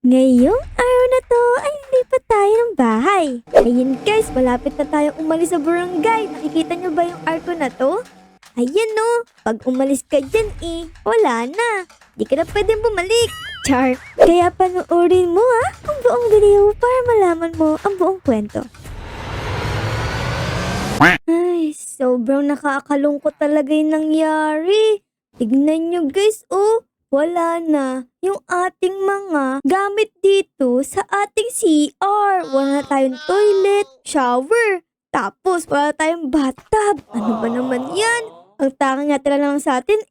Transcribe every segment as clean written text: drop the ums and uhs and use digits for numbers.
Ngayong araw na to ay lipat tayo ng bahay. Ayun guys, malapit na tayong umalis sa barangay. Nakikita nyo ba yung arko na to? Ayan no, pag umalis ka dyan wala na. Di ka na pwedeng bumalik. Char, kaya panoorin mo ang buong video para malaman mo ang buong kwento. Ay, sobrang nakakalungkot talaga yung nangyari. Tignan nyo guys, wala na yung ating mga gamit dito sa ating CR. Wala na tayong toilet, shower, tapos wala tayong bathtub. Ano ba naman yan? Ang tanging natira lang sa atin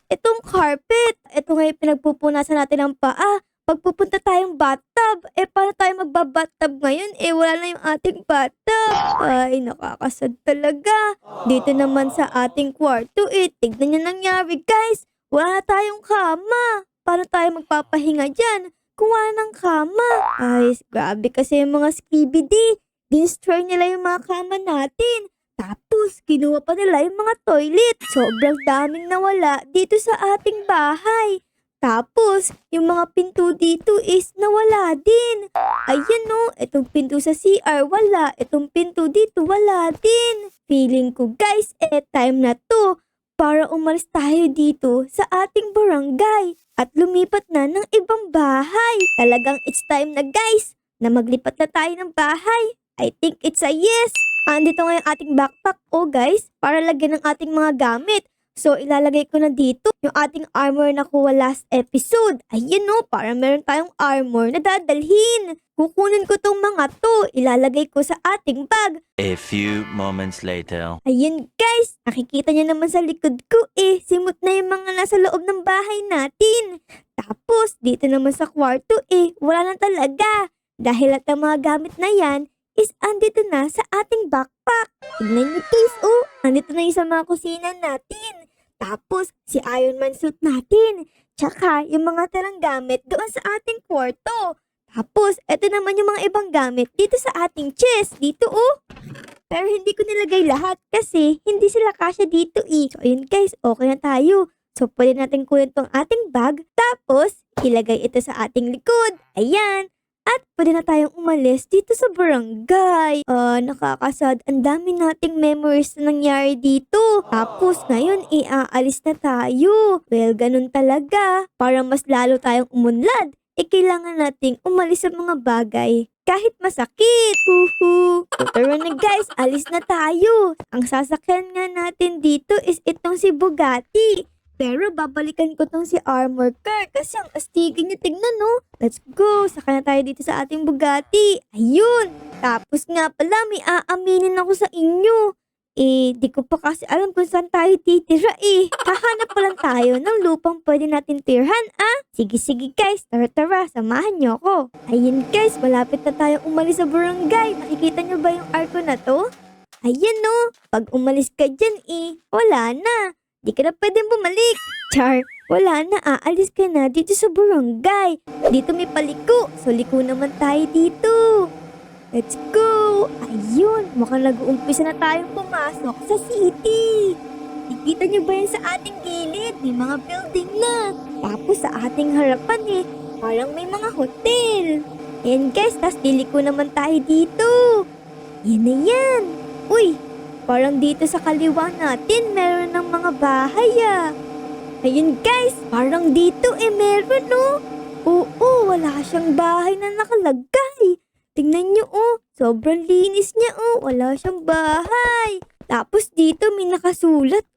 itong carpet. Ito nga yung pinagpupunasan natin ng paa. Pagpupunta tayong bathtub, paano tayo magbabathtub ngayon? Wala na yung ating bathtub. Ay, nakakasad talaga. Dito naman sa ating kwarto, tignan nyo nangyari guys. Wala tayong kama. Paano tayo magpapahinga dyan kung wala ng kama? Ay, grabe kasi yung mga skibidi. Destroy nila yung mga kama natin. Tapos, kinuha pa nila yung mga toilet. Sobrang daming nawala dito sa ating bahay. Tapos, yung mga pinto dito is nawala din. Ayan no, itong pinto sa CR wala. Itong pinto dito wala din. Feeling ko guys, time na to para umalis tayo dito sa ating barangay at lumipat na ng ibang bahay. Talagang it's time na guys na maglipat na tayo ng bahay. I think it's a yes. Andito nga yung ating backpack guys para lagyan ng ating mga gamit. So ilalagay ko na dito yung ating armor na kuha last episode. Ayan no, para meron tayong armor na dadalhin. Kukunin ko tong mga to, ilalagay ko sa ating bag. A few moments later. Ayun guys, nakikita niyo naman sa likod ko simot na yung mga nasa loob ng bahay natin. Tapos dito naman sa kwarto wala na talaga. Dahil at ang mga gamit na yan is andito na sa ating backpack. Tignan niyo guys, andito na yung sa mga kusina natin. Tapos si Iron Man suit natin. Tsaka yung mga tarang gamit doon sa ating kwarto. Tapos, eto naman yung mga ibang gamit dito sa ating chest. Dito Pero hindi ko nilagay lahat kasi hindi sila kasya dito So, ayun guys, okay na tayo. So, pwede natin kunin tong ating bag. Tapos, ilagay ito sa ating likod. Ayan. At pwede na tayong umalis dito sa barangay. Nakakasad. Ang dami nating memories na nangyari dito. Tapos ngayon, aalis na tayo. Well, ganun talaga. Para mas lalo tayong umunlad, kailangan nating umalis sa mga bagay kahit masakit. Tara na guys, alis na tayo. Ang sasakyan nga natin dito is itong si Bugatti. Pero babalikan ko tong si Armor Car kasi ang astigin niya, tignan no. Let's go, saka na tayo dito sa ating Bugatti. Ayun, tapos nga pala may aaminin ako sa inyo. Di ko pa kasi alam kung saan tayo titira Hahanap pa lang tayo ng lupang pwede natin tirhan Sige guys, tara, samahan niyo ako. Ayun guys, malapit na tayong umalis sa barangay. Nakikita niyo ba yung arko na to? Ayan no, pag umalis ka dyan wala na. Di ka na pwedeng bumalik. Char, wala na, aalis ka na dito sa barangay. Dito may paliko, so liko naman tayo dito. Let's go! Ayun, mukhang nag-uumpisa na tayong pumasok sa city. Nakikita niyo ba yan sa ating gilid? May mga building na. Tapos sa ating harapan parang may mga hotel. Ayan guys, tas liliko naman tayo dito. Yan na yan. Uy, parang dito sa kaliwa natin meron ng mga bahay Ayun guys, parang dito meron Oo, wala siyang bahay na nakalagay. Tingnan nyo sobrang linis niya wala siyang bahay. Tapos dito may nakasulat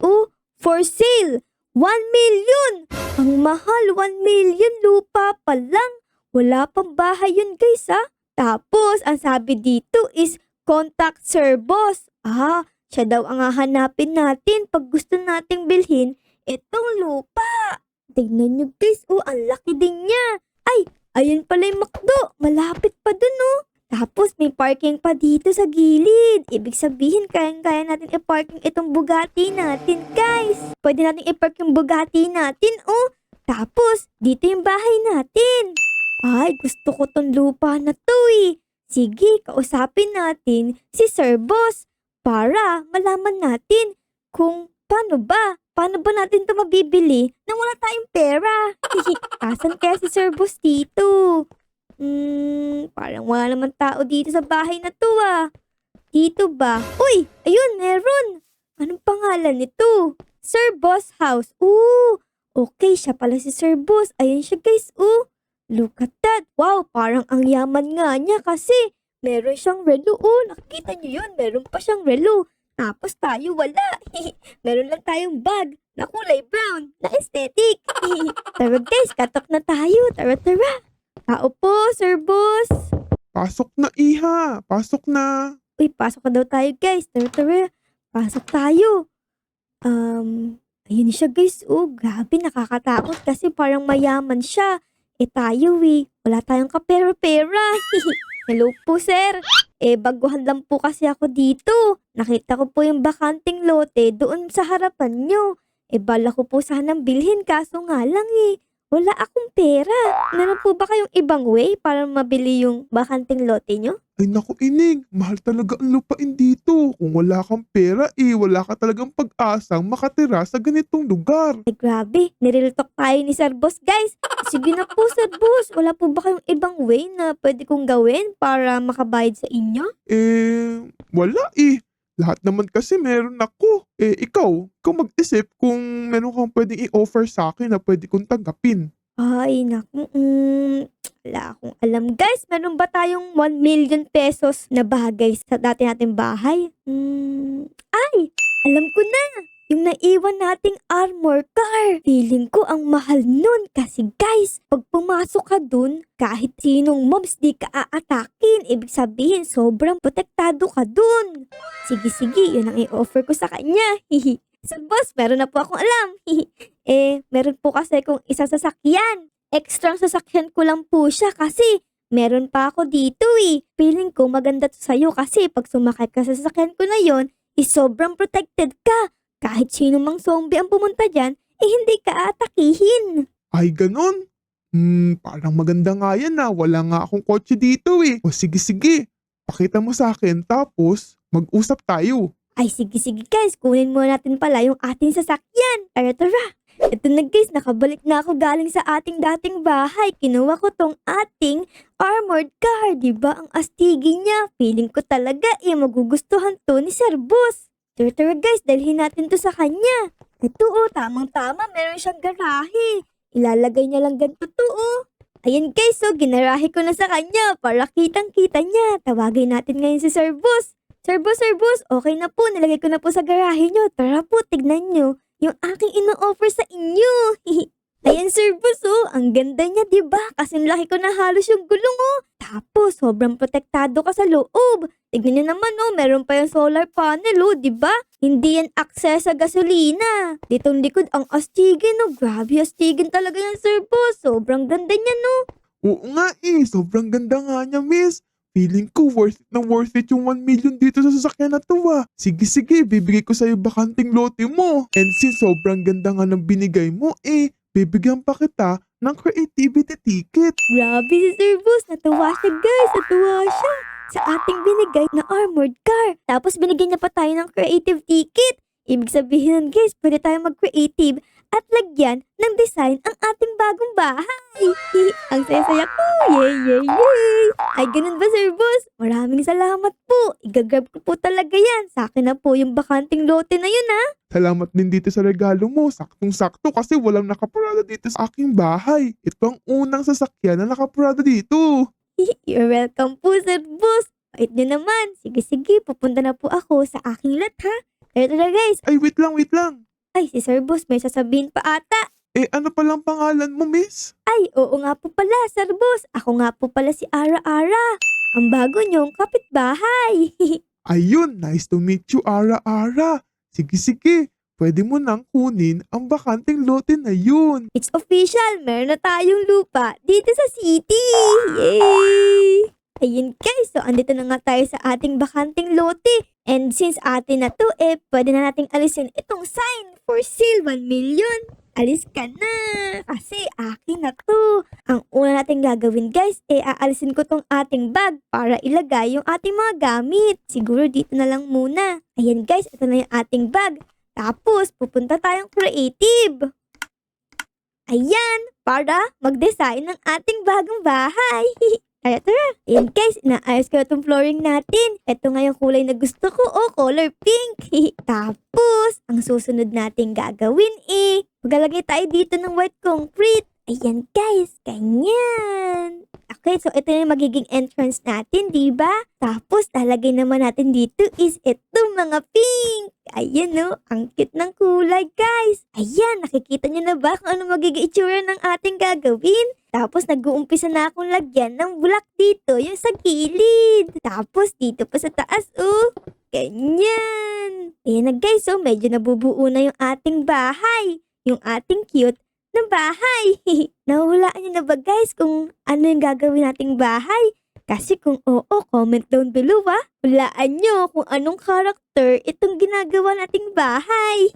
for sale, 1 million. Ang mahal, 1 million lupa pa lang. Wala pang bahay yun guys Tapos ang sabi dito is contact Sir Boss. Siya daw ang hahanapin natin pag gusto nating bilhin itong lupa. Tingnan nyo guys, ang laki din niya. Ay, ayun pala yung McDo. Malapit pa dun Tapos may parking pa dito sa gilid. Ibig sabihin, kaya natin i-parking itong Bugatti natin guys. Pwede natin i-park yung Bugatti natin Tapos, dito yung bahay natin. Ay, gusto ko tong lupa na to Sige, kausapin natin si Sir Boss para malaman natin kung paano ba natin ito mabibili nang wala tayong pera. Asan kaya si Sir Boss dito? Parang wala naman tao dito sa bahay na to ah. Dito ba? Uy! Ayun, meron! Anong pangalan nito? Sir Boss House. Ooh! Okay, siya pala si Sir Boss. Ayun siya guys, Look at that. Wow, parang ang yaman nga niya kasi meron siyang relo. Nakikita niyo yun? Meron pa siyang relo. Tapos tayo wala. Meron lang tayong bag na kulay brown na aesthetic. Tara guys, katok na tayo. Tara. Tao po, Sir Boss. Pasok na, Iha. Pasok na. Uy, pasok na daw tayo guys. Tara. Pasok tayo. Ayun siya guys. Grabe, nakakatakot kasi parang mayaman siya. Tayo wala tayong kapera-pera. Hello po sir. Baguhan lang po kasi ako dito. Nakita ko po yung bakanting lote doon sa harapan nyo. Bala ko po sanang bilhin kaso nga lang wala akong pera. Meron po ba kayong ibang way para mabili yung bakanting lote nyo? Ay naku, Ining. Mahal talaga ang lupain dito. Kung wala kang pera, wala ka talagang pag-asang makatira sa ganitong lugar. Ay grabe, nireal talk tayo ni Sir Boss guys. Sige na po Sir Boss, wala po ba kayong ibang way na pwede kong gawin para makabayad sa inyo? Wala Lahat naman kasi meron ako. Ikaw mag-isip kung meron kang pwedeng i-offer sa akin na pwede kong tanggapin. Ay, naku. Wala akong alam. Guys, meron ba tayong 1 million pesos na bagay sa dati nating bahay? Ay, alam ko na. Yung naiwan nating armor car. Feeling ko ang mahal nun kasi guys, pag pumasok ka dun, kahit sinong mobs di ka aatakin. Ibig sabihin, sobrang protektado ka dun. Sige, yun ang i-offer ko sa kanya. Sa boss, meron na po akong alam. Meron po kasi kung isang sasakyan. Extra sasakyan ko lang po siya kasi meron pa ako dito Feeling ko maganda to sa'yo kasi pag sumakay ka sa sasakyan ko na yon, sobrang protected ka. Kahit sino mang zombie ang pumunta dyan, hindi ka atakihin. Ay, ganun? Parang maganda nga yan wala nga akong kotse dito O sige, pakita mo sa akin tapos mag-usap tayo. Ay sige guys, kunin muna natin pala yung ating sasakyan. Tara. Ito na guys, nakabalik na ako galing sa ating dating bahay. Kinuha ko tong ating armored car. Diba ang astigi niya? Feeling ko talaga magugustuhan to ni Sir Boss. Tara guys, dalhin natin to sa kanya. Ito tamang-tama, meron siyang garahe. Ilalagay niya lang ganito to Ayan guys, ginarahe ko na sa kanya para kitang-kita niya. Tawagin natin ngayon si Sir Boss. Sir Boss, okay na po. Nilagay ko na po sa garahe nyo. Tara po, tignan nyo yung aking ino-offer sa inyo. Ayan Sir Boss, ang ganda niya, diba? Kasi laki ko na halos yung gulong, Tapos, sobrang protektado ka sa loob. Tignan nyo naman, meron pa yung solar panel, diba? Hindi yan access sa gasolina. Ditong likod, ang astigin, Grabe, astigin talaga yan, Sir Boss. Sobrang ganda niya, Oo nga sobrang ganda nga niya, miss. Feeling ko worth it yung 1 million dito sa sasakyan na to Sige, bibigay ko sa'yo bakanting lote mo. And since sobrang ganda nga ng binigay mo, bibigyan pa kita ng creativity ticket. Grabe si Sir Boss. Natuwa siya, guys. Natuwa siya sa ating binigay na armored car. Tapos binigyan niya pa tayo ng creative ticket. Ibig sabihin nun, guys, pwede tayo mag-creative at lagyan ng design ang ating bagong bahay. Ang saya-saya ko. Yay! Ay, ganun ba, Sir Boss? Maraming salamat po. Igagrab ko po talaga yan. Sa akin na po yung bakanting lote na yun, Salamat din dito sa regalo mo. Saktong-sakto kasi walang nakaparada dito sa aking bahay. Ito ang unang sasakyan na nakaparada dito. You're welcome po, Sir Boss. Bait nyo naman. Sige, pupunta na po ako sa aking lot, Tara, guys. Ay, wait lang. Ay, si Sir Boss may sasabihin pa ata. Ano palang pangalan mo, miss? Ay, oo nga po pala, Sir Boss. Ako nga po pala si Ara. Ang bago niyong kapitbahay. Ayun, nice to meet you, Ara. Sige, pwede mo nang kunin ang bakanting lote na yun. It's official, meron na tayong lupa dito sa city. Yay! Ayun guys, so andito na nga tayo sa ating bakanting lote. And since atin na to, pwede na nating alisin itong sign for sale 1 million. Alis ka na, kasi akin na to. Ang una natin gagawin guys, aalisin ko tong ating bag para ilagay yung ating mga gamit. Siguro dito na lang muna. Ayan guys, ito na yung ating bag. Tapos, pupunta tayong creative. Ayan, para mag-design ng ating bagong bahay. Tara. Ayan guys, inaayos ko na itong flooring natin. Ito nga yung kulay na gusto ko, color pink. Tapos, ang susunod natin gagawin maglalagay tayo dito ng white concrete. Ayan guys, ganyan. Okay, so ito na yung magiging entrance natin, di ba? Tapos, lalagay naman natin dito is itong mga pink. Ayan ang cute ng kulay guys. Ayan, nakikita nyo na ba kung ano magiging itsura ng ating gagawin? Tapos, nag-uumpisa na akong lagyan ng bulak dito, yung sa gilid. Tapos, dito pa sa taas, ganyan. Ayan na guys, medyo nabubuo na yung ating bahay. Yung ating cute na bahay. Nahuhulaan nyo na ba guys kung ano yung gagawin nating bahay? Kasi kung oo, comment down below Hulaan nyo kung anong character itong ginagawa nating bahay.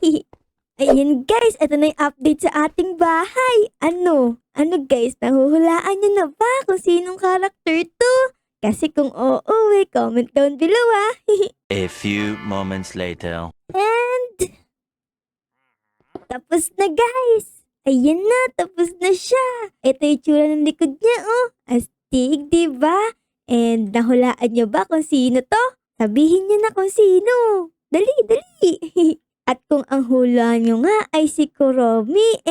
Ayan guys, ito na yung update sa ating bahay. Ano guys, nahuhulaan nyo na ba kung sinong character to? Kasi kung oo, comment down below A few moments later. And tapos na guys. Ayan na, tapos na siya. Ito yung tsura ng likod niya, Astig, diba? And nahulaan nyo ba kung sino to? Sabihin nyo na kung sino. Dali, dali. At kung ang hula nyo nga ay si Kuromi,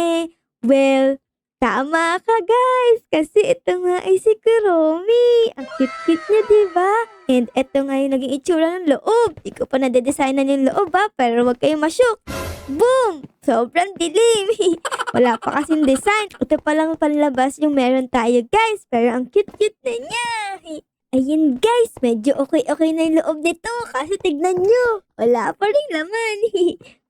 well, tama ka guys. Kasi ito nga ay si Kuromi. Ang cute-cute niya, diba? And ito nga yung naging itsura ng loob. Di ko pa nadedesignan yung loob pero wag kayong masyok. Boom! Sobrang dilim. Wala pa kasing design. Ito pa lang panlabas yung meron tayo guys. Pero ang cute-cute na niya. Ayun guys, medyo okay na yung loob nito. Kasi tignan nyo, wala pa rin laman.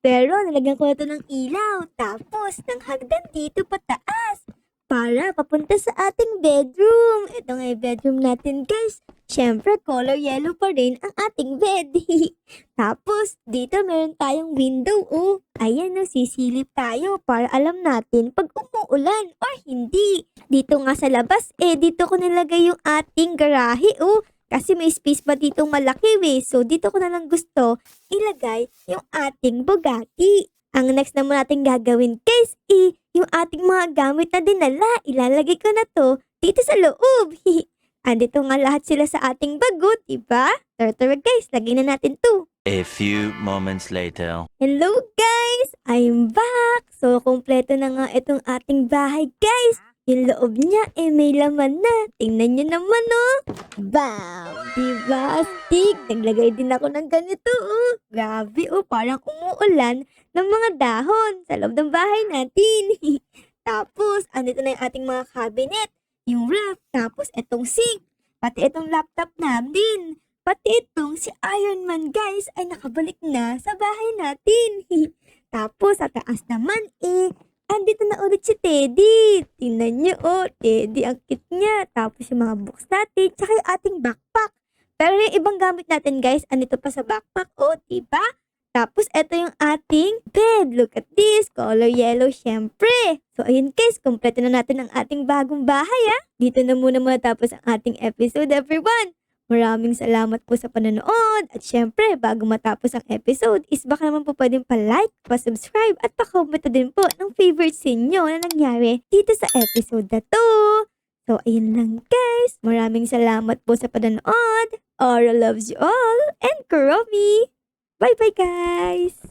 Pero nalagyan ko na ito ng ilaw. Tapos ng hagdan dito pataas. Para papunta sa ating bedroom. Ito nga yung bedroom natin guys. Siyempre, color yellow pa rin ang ating bed. Tapos, dito meron tayong window, Ayan, sisilip tayo para alam natin pag umuulan or hindi. Dito nga sa labas, dito ko nilagay yung ating garahe, Kasi may space pa ditong malaki, So, dito ko na lang gusto ilagay yung ating Bugatti. Ang next naman natin gagawin, guys, yung ating mga gamit na dinala. Ilalagay ko na to dito sa loob. Andito nga lahat sila sa ating bago, diba? Tara guys, lagay na natin to. A few moments later. Hello guys! I'm back! So, kompleto na nga itong ating bahay guys. Yung loob niya may laman na. Tingnan nyo naman Bam! Diba? Astig! Naglagay din ako ng ganito Grabe parang umuulan ng mga dahon sa loob ng bahay natin. Tapos, andito na yung ating mga cabinet. Yung ref, tapos itong sink, pati itong laptop namin, pati itong si Iron Man guys ay nakabalik na sa bahay natin. Tapos sa taas naman andito na ulit si Teddy. Tingnan nyo Teddy ang cute niya. Tapos yung mga books natin, tsaka yung ating backpack. Pero yung ibang gamit natin guys, andito pa sa backpack diba? Tapos, ito yung ating bed. Look at this. Color yellow, syempre. So, ayun guys. Kompleto na natin ang ating bagong bahay, Dito na muna matapos ang ating episode, everyone. Maraming salamat po sa panonood. At syempre, bago matapos ang episode, is baka naman po pwedeng pa-like, pa-subscribe, at pa-comment na din po ng favorites ninyo na nangyari dito sa episode na to. So, ayun lang guys. Maraming salamat po sa panonood. Aura loves you all. And Kuromi. Bye-bye, guys!